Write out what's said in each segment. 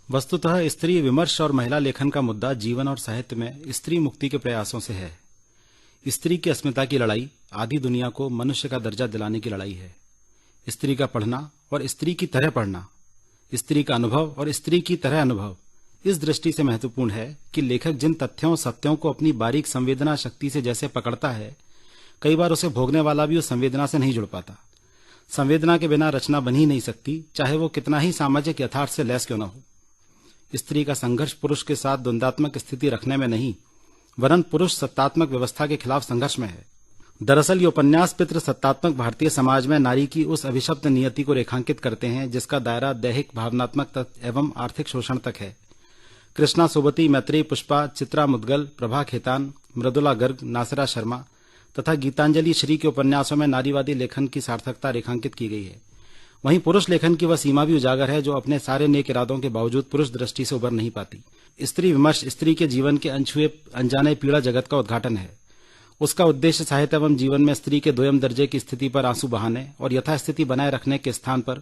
वस्तुतः स्त्री विमर्श और महिला लेखन का मुद्दा जीवन और साहित्य में स्त्री मुक्ति के प्रयासों से है। स्त्री की अस्मिता की लड़ाई आधी दुनिया को मनुष्य का दर्जा दिलाने की लड़ाई है। स्त्री का पढ़ना और स्त्री की तरह पढ़ना, स्त्री का अनुभव और स्त्री की तरह अनुभव इस दृष्टि से महत्वपूर्ण है कि लेखक जिन तथ्यों सत्यों को अपनी बारीक संवेदना शक्ति से जैसे पकड़ता है, कई बार उसे भोगने वाला भी उस संवेदना से नहीं जुड़ पाता। संवेदना के बिना रचना बन ही नहीं सकती, चाहे वो कितना ही सामाजिक यथार्थ से लैस क्यों न हो। स्त्री का संघर्ष पुरुष के साथ द्वंद्वात्मक स्थिति रखने में नहीं, वरन पुरुष सत्तात्मक व्यवस्था के खिलाफ संघर्ष में है। दरअसल ये उपन्यास पितृ सत्तात्मक भारतीय समाज में नारी की उस अभिशप्त नियति को रेखांकित करते हैं जिसका दायरा दैहिक भावनात्मक एवं आर्थिक शोषण तक है। कृष्णा सोबती, मैत्रेयी पुष्पा, चित्रा मुदगल, प्रभा खेतान, मृदुला गर्ग, नासिरा शर्मा तथा गीतांजलि श्री के उपन्यासों में नारीवादी लेखन की सार्थकता रेखांकित की गई है। वहीं पुरुष लेखन की वह सीमा भी उजागर है जो अपने सारे नेक इरादों के बावजूद पुरुष दृष्टि से उबर नहीं पाती। स्त्री विमर्श स्त्री के जीवन के अनछुए अनजाने पीड़ा जगत का उद्घाटन है। उसका उद्देश्य साहित्य एवं जीवन में स्त्री के दोयम दर्जे की स्थिति पर आंसू बहाने और यथास्थिति बनाए रखने के स्थान पर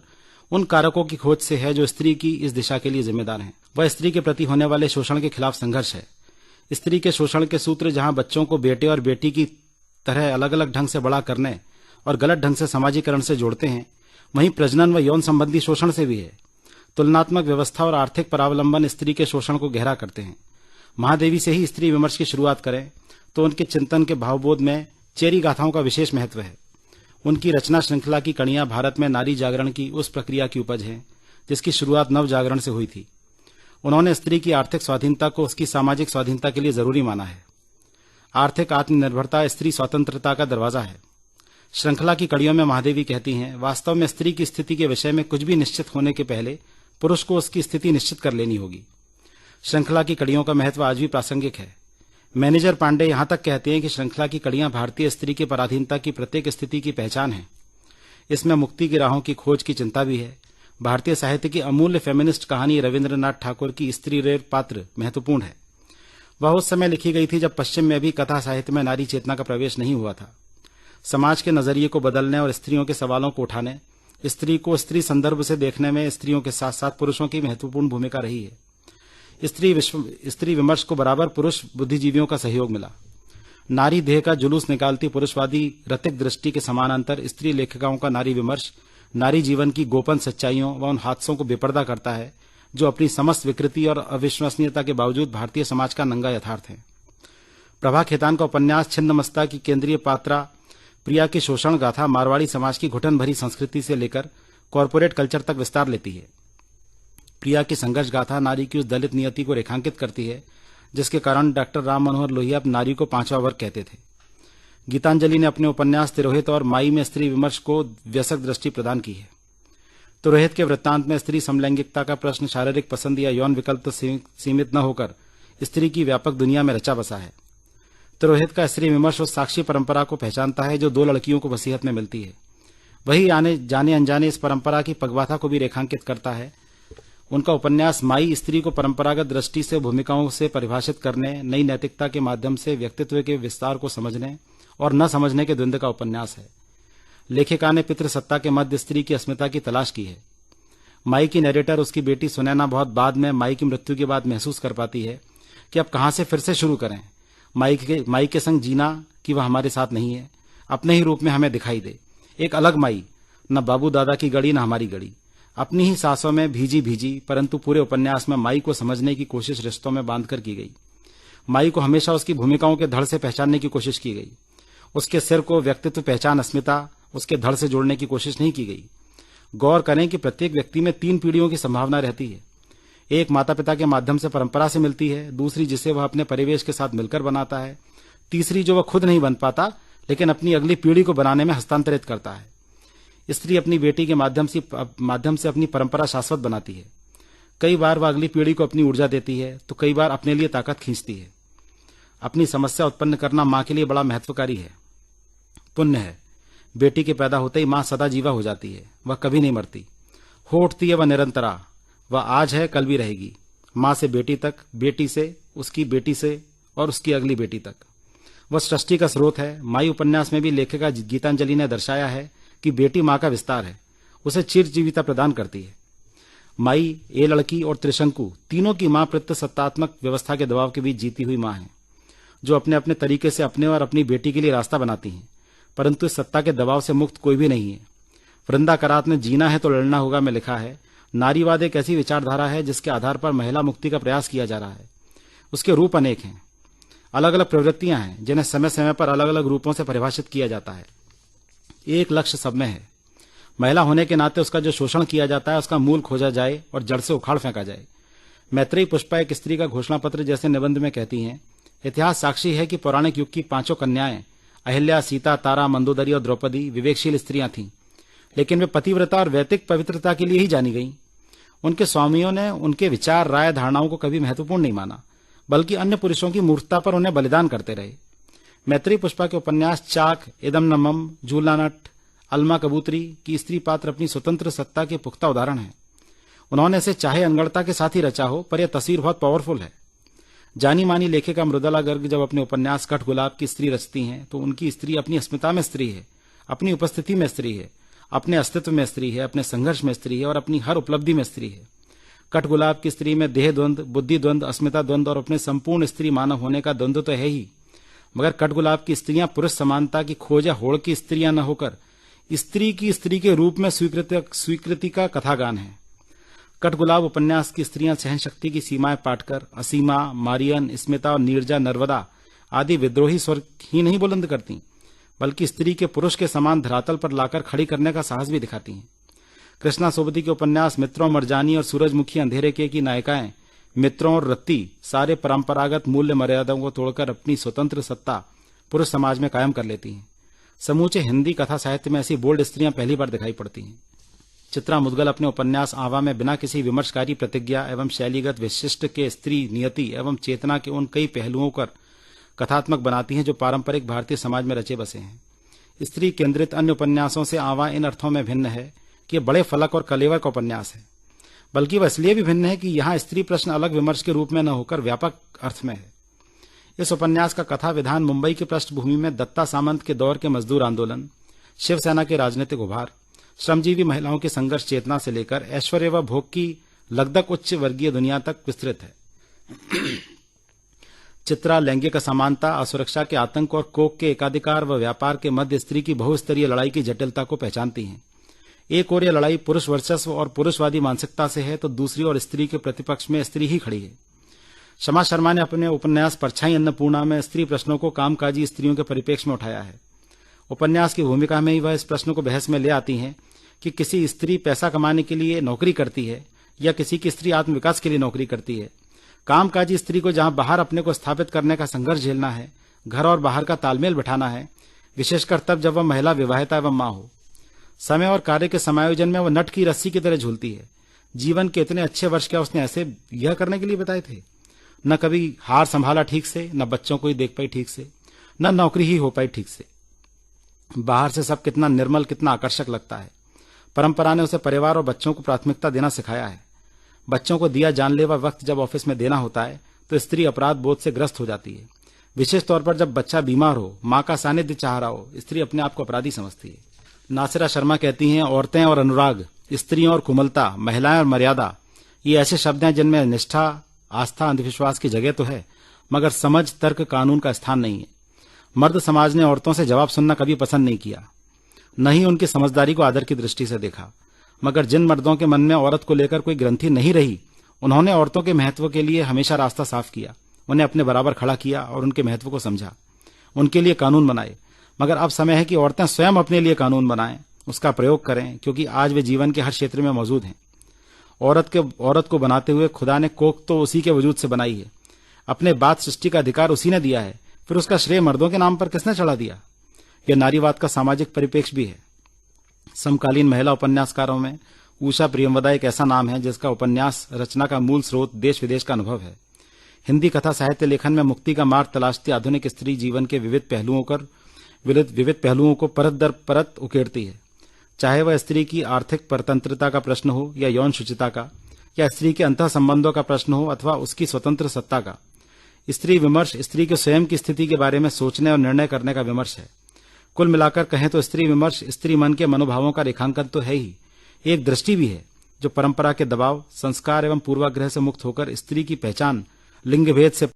उन कारकों की खोज से है जो स्त्री की इस दिशा के लिए जिम्मेदार हैं। वह स्त्री के प्रति होने वाले शोषण के खिलाफ संघर्ष है। स्त्री के शोषण के सूत्र जहां बच्चों को बेटे और बेटी की तरह अलग अलग ढंग से बड़ा करने और गलत ढंग से सामाजिकरण से जोड़ते हैं, वहीं प्रजनन व यौन संबंधी शोषण से भी है। तुलनात्मक व्यवस्था और आर्थिक परावलंबन स्त्री के शोषण को गहरा करते हैं। महादेवी से ही स्त्री विमर्श की शुरुआत करें तो उनके चिंतन के भावबोध में चेरी गाथाओं का विशेष महत्व है। उनकी रचना श्रृंखला की कड़ियां भारत में नारी जागरण की उस प्रक्रिया की उपज है जिसकी शुरुआत नव जागरण से हुई थी। उन्होंने स्त्री की आर्थिक स्वाधीनता को उसकी सामाजिक स्वाधीनता के लिए जरूरी माना है। आर्थिक आत्मनिर्भरता स्त्री स्वतंत्रता का दरवाजा है। श्रृंखला की कड़ियों में महादेवी कहती हैं, वास्तव में स्त्री की स्थिति के विषय में कुछ भी निश्चित होने के पहले पुरुष को उसकी स्थिति निश्चित कर लेनी होगी। श्रृंखला की कड़ियों का महत्व आज भी प्रासंगिक है। मैनेजर पांडे यहां तक कहते हैं कि श्रृंखला की कड़ियां भारतीय स्त्री की पराधीनता की प्रत्येक स्थिति की पहचान है। इसमें मुक्ति की राहों की खोज की चिंता भी है। भारतीय साहित्य की अमूल्य फेमिनिस्ट कहानी रविंद्रनाथ ठाकुर की स्त्री रेर पात्र महत्वपूर्ण है। वह उस समय लिखी गई थी जब पश्चिम में भी कथा साहित्य में नारी चेतना का प्रवेश नहीं हुआ था। समाज के नजरिए को बदलने और स्त्रियों के सवालों को उठाने, स्त्री को स्त्री संदर्भ से देखने में स्त्रियों के साथ साथ पुरुषों की महत्वपूर्ण भूमिका रही है। स्त्री विमर्श को बराबर पुरुष बुद्धिजीवियों का सहयोग मिला। नारी देह का जुलूस निकालती पुरुषवादी रतिक दृष्टि के समानांतर स्त्री लेखिकाओं का नारी विमर्श नारी जीवन की गोपन सच्चाइयों व उन हादसों को बेपर्दा करता है जो अपनी समस्त विकृति और अविश्वसनीयता के बावजूद भारतीय समाज का नंगा यथार्थ है। प्रभा खेतान का उपन्यास छिन्नमस्ता की केंद्रीय पात्रा प्रिया की शोषण गाथा मारवाड़ी समाज की घुटन भरी संस्कृति से लेकर कॉरपोरेट कल्चर तक विस्तार लेती है। प्रिया की संघर्ष गाथा नारी की उस दलित नियति को रेखांकित करती है जिसके कारण डॉक्टर राम मनोहर लोहिया नारी को पांचवा वर्ग कहते थे। गीतांजलि ने अपने उपन्यास तिरोहित और माई में स्त्री विमर्श को व्यसक दृष्टि प्रदान की है। तिरोहित के वृत्तांत में स्त्री समलैंगिकता का प्रश्न शारीरिक पसंद या यौन विकल्प सीमित न होकर स्त्री की व्यापक दुनिया में रचा बसा है। तिरोहित का स्त्री विमर्श उस साक्षी परंपरा को पहचानता है जो दो लड़कियों को वसीयत में मिलती है। वही आने जाने अनजाने इस परंपरा की पगवाथा को भी रेखांकित करता है। उनका उपन्यास माई स्त्री को परंपरागत दृष्टि से भूमिकाओं से परिभाषित करने, नई नैतिकता के माध्यम से व्यक्तित्व के विस्तार को समझने और न समझने के द्वंद्व का उपन्यास है। लेखिका ने पितृसत्ता के मध्य स्त्री की अस्मिता की तलाश की है। माई की नरेटर उसकी बेटी सुनैना बहुत बाद में माई की मृत्यु के बाद महसूस कर पाती है कि अब कहां से फिर से शुरू करें। माई के संग जीना कि वह हमारे साथ नहीं है, अपने ही रूप में हमें दिखाई दे। एक अलग माई, न बाबू दादा की गड़ी न हमारी गड़ी, अपनी ही सांसों में भीजी भीजी, परंतु पूरे उपन्यास में माई को समझने की कोशिश रिश्तों में बांधकर की गई। माई को हमेशा उसकी भूमिकाओं के धड़ से पहचानने की कोशिश की गई। उसके सिर को व्यक्तित्व पहचान अस्मिता उसके धड़ से जोड़ने की कोशिश नहीं की गई। गौर करें कि प्रत्येक व्यक्ति में 3 पीढ़ियों की संभावना रहती है। एक माता पिता के माध्यम से परंपरा से मिलती है, दूसरी जिसे वह अपने परिवेश के साथ मिलकर बनाता है, तीसरी जो वह खुद नहीं बन पाता लेकिन अपनी अगली पीढ़ी को बनाने में हस्तांतरित करता है। स्त्री अपनी बेटी के माध्यम से अपनी परंपरा शाश्वत बनाती है। कई बार वह अगली पीढ़ी को अपनी ऊर्जा देती है तो कई बार अपने लिए ताकत खींचती है। अपनी समस्या उत्पन्न करना मां के लिए बड़ा महत्वकारी है, पुण्य है। बेटी के पैदा होते ही मां सदा जीवा हो जाती है, वह कभी नहीं मरती, हो उठती है वह निरंतरा। वह आज है कल भी रहेगी। मां से बेटी तक, बेटी से, उसकी बेटी से और उसकी अगली बेटी तक वह सृष्टि का स्रोत है। माई उपन्यास में भी लेखिका गीतांजलि ने दर्शाया है कि बेटी मां का विस्तार है, उसे चिरजीविता प्रदान करती है। माई, ए लड़की और त्रिशंकु तीनों की मां सत्तात्मक व्यवस्था के दबाव के बीच जीती हुई मां है, जो अपने अपने तरीके से अपने और अपनी बेटी के लिए रास्ता बनाती हैं, परंतु इस सत्ता के दबाव से मुक्त कोई भी नहीं है। वृंदा करात ने जीना है तो लड़ना होगा में लिखा है, नारीवाद एक ऐसी विचारधारा है जिसके आधार पर महिला मुक्ति का प्रयास किया जा रहा है। उसके रूप अनेक हैं, अलग अलग प्रवृत्तियां हैं जिन्हें समय समय पर अलग अलग रूपों से परिभाषित किया जाता है। एक लक्ष्य सब में है, महिला होने के नाते उसका जो शोषण किया जाता है उसका मूल खोजा जाए और जड़ से उखाड़ फेंका जाए। मैत्रेयी पुष्पा एक स्त्री का घोषणा पत्र जैसे निबंध में कहती हैं, इतिहास साक्षी है कि पौराणिक युग की 5 कन्याएं अहिल्या, सीता, तारा, मंदोदरी और द्रौपदी विवेकशील स्त्रियां थीं, लेकिन वे पतिव्रता और वैदिक पवित्रता के लिए ही जानी गईं। उनके स्वामियों ने उनके विचार, राय, धारणाओं को कभी महत्वपूर्ण नहीं माना, बल्कि अन्य पुरुषों की मूर्खता पर उन्हें बलिदान करते रहे। मैत्रेयी पुष्पा के उपन्यास चाक, इदम नमम, झूलना नट, अलमा कबूतरी की स्त्री पात्र अपनी स्वतंत्र सत्ता के पुख्ता उदाहरण है। उन्होंने इसे चाहे अनगढ़ता के साथ ही रचा हो, पर यह तस्वीर बहुत पावरफुल है। जानी मानी लेखिका मृदुला गर्ग जब अपने उपन्यास कठगुलाब की स्त्री रचती हैं तो उनकी स्त्री अपनी अस्मिता में स्त्री है, अपनी उपस्थिति में स्त्री है, अपने अस्तित्व में स्त्री है, अपने संघर्ष में स्त्री है और अपनी हर उपलब्धि में स्त्री है। कठगुलाब की स्त्री में देह द्वंद, बुद्धि द्वंद, अस्मिता द्वंद और अपने संपूर्ण स्त्री मानव होने का द्वंद्व तो है ही, मगर कठगुलाब की स्त्रियां पुरुष समानता की खोज या होड़ की स्त्रियां न होकर स्त्री की स्त्री के रूप में स्वीकृति का कथागान है। कठगुलाब उपन्यास की स्त्रियां सहन शक्ति की सीमाएं पाटकर असीमा, मारियन, स्मिता और नीरजा, नर्मदा आदि विद्रोही स्वर ही नहीं बुलंद करती, बल्कि स्त्री के पुरुष के समान धरातल पर लाकर खड़ी करने का साहस भी दिखाती हैं। कृष्णा सोबती के उपन्यास मित्रों, मरजानी और सूरजमुखी अंधेरे के की नायिकाएं मित्रों और रत्ती सारे परंपरागत मूल्य मर्यादाओं को तोड़कर अपनी स्वतंत्र सत्ता पुरुष समाज में कायम कर लेती हैं। समूचे हिंदी कथा साहित्य में ऐसी बोल्ड स्त्रियां पहली बार दिखाई पड़ती हैं। चित्रा मुदगल अपने उपन्यास आवा में बिना किसी विमर्शकारी प्रतिज्ञा एवं शैलीगत विशिष्ट के स्त्री नियति एवं चेतना के उन कई पहलुओं पर कथात्मक बनाती हैं जो पारंपरिक भारतीय समाज में रचे बसे हैं। स्त्री केंद्रित अन्य उपन्यासों से आवा इन अर्थों में भिन्न है कि यह बड़े फलक और कलेवर का उपन्यास है, बल्कि वह इसलिए भी भिन्न है कि यहाँ स्त्री प्रश्न अलग विमर्श के रूप में न होकर व्यापक अर्थ में है। इस उपन्यास का कथा विधान मुंबई की पृष्ठभूमि में दत्ता सामंत के दौर के मजदूर आंदोलन, शिवसेना के राजनीतिक उभार, श्रमजीवी महिलाओं की संघर्ष चेतना से लेकर ऐश्वर्य व भोग की लगदक उच्च वर्गीय दुनिया तक विस्तृत है। चित्रा लैंगिक असमानता, असुरक्षा के आतंक और कोक के एकाधिकार व व्यापार के मध्य स्त्री की बहुस्तरीय लड़ाई की जटिलता को पहचानती हैं। एक ओर यह लड़ाई पुरुष वर्चस्व और पुरुषवादी मानसिकता से है तो दूसरी ओर स्त्री के प्रतिपक्ष में स्त्री ही खड़ी है। शमा शर्मा ने अपने उपन्यास परछाई अन्नपूर्णा में स्त्री प्रश्नों को कामकाजी स्त्रियों के परिप्रेक्ष्य में उठाया है। उपन्यास की भूमिका में ही वह इस प्रश्न को बहस में ले आती हैं कि किसी स्त्री पैसा कमाने के लिए नौकरी करती है या किसी की स्त्री आत्मविकास के लिए नौकरी करती है। कामकाजी स्त्री को जहां बाहर अपने को स्थापित करने का संघर्ष झेलना है, घर और बाहर का तालमेल बिठाना है, विशेषकर तब जब वह महिला विवाहिता एवं मां हो। समय और कार्य के समायोजन में वह नट की रस्सी की तरह झूलती है। जीवन के इतने अच्छे वर्ष क्या उसने ऐसे यह करने के लिए बताए थे? न कभी हार संभाला ठीक से, न बच्चों को ही देख पाई ठीक से, न नौकरी ही हो पाई ठीक से। बाहर से सब कितना निर्मल, कितना आकर्षक लगता है। परंपरा ने उसे परिवार और बच्चों को प्राथमिकता देना सिखाया है। बच्चों को दिया जानलेवा वक्त जब ऑफिस में देना होता है तो स्त्री अपराध बोध से ग्रस्त हो जाती है। विशेष तौर पर जब बच्चा बीमार हो, मां का सानिध्य चाह रहा हो, स्त्री अपने आप को अपराधी समझती है। नासिरा शर्मा कहती हैं, औरतें और अनुराग, स्त्रियों और कोमलता, महिलाएं और मर्यादा, ये ऐसे शब्द हैं जिनमें निष्ठा, आस्था, अंधविश्वास की जगह तो है, मगर समझ, तर्क, कानून का स्थान नहीं है। मर्द समाज ने औरतों से जवाब सुनना कभी पसंद नहीं किया, न ही उनकी समझदारी को आदर की दृष्टि से देखा। मगर जिन मर्दों के मन में औरत को लेकर कोई ग्रंथि नहीं रही, उन्होंने औरतों के महत्व के लिए हमेशा रास्ता साफ किया, उन्हें अपने बराबर खड़ा किया और उनके महत्व को समझा, उनके लिए कानून बनाए। मगर अब समय है कि औरतें स्वयं अपने लिए कानून बनाएं, उसका प्रयोग करें, क्योंकि आज वे जीवन के हर क्षेत्र में मौजूद हैं। औरत को बनाते हुए खुदा ने कोख तो उसी के वजूद से बनाई है। अपने बात सृष्टि का अधिकार उसी ने दिया है, फिर उसका श्रेय मर्दों के नाम पर किसने चढ़ा दिया? यह नारीवाद का सामाजिक परिप्रेक्ष्य भी है। समकालीन महिला उपन्यासकारों में उषा प्रियमवदा एक ऐसा नाम है जिसका उपन्यास रचना का मूल स्रोत देश विदेश का अनुभव है। हिंदी कथा साहित्य लेखन में मुक्ति का मार्ग तलाशती आधुनिक स्त्री जीवन के विविध पहलुओं को परत दर परत उकेरती है। चाहे वह स्त्री की आर्थिक परतंत्रता का प्रश्न हो या यौन शुचिता का, या स्त्री के अंतः संबंधों का प्रश्न हो अथवा उसकी स्वतंत्र सत्ता का। स्त्री विमर्श स्त्री के स्वयं की स्थिति के बारे में सोचने और निर्णय करने का विमर्श है। कुल मिलाकर कहें तो स्त्री विमर्श स्त्री मन के मनोभावों का रेखांकन तो है ही, एक दृष्टि भी है, जो परंपरा के दबाव, संस्कार एवं पूर्वाग्रह से मुक्त होकर स्त्री की पहचान लिंग भेद से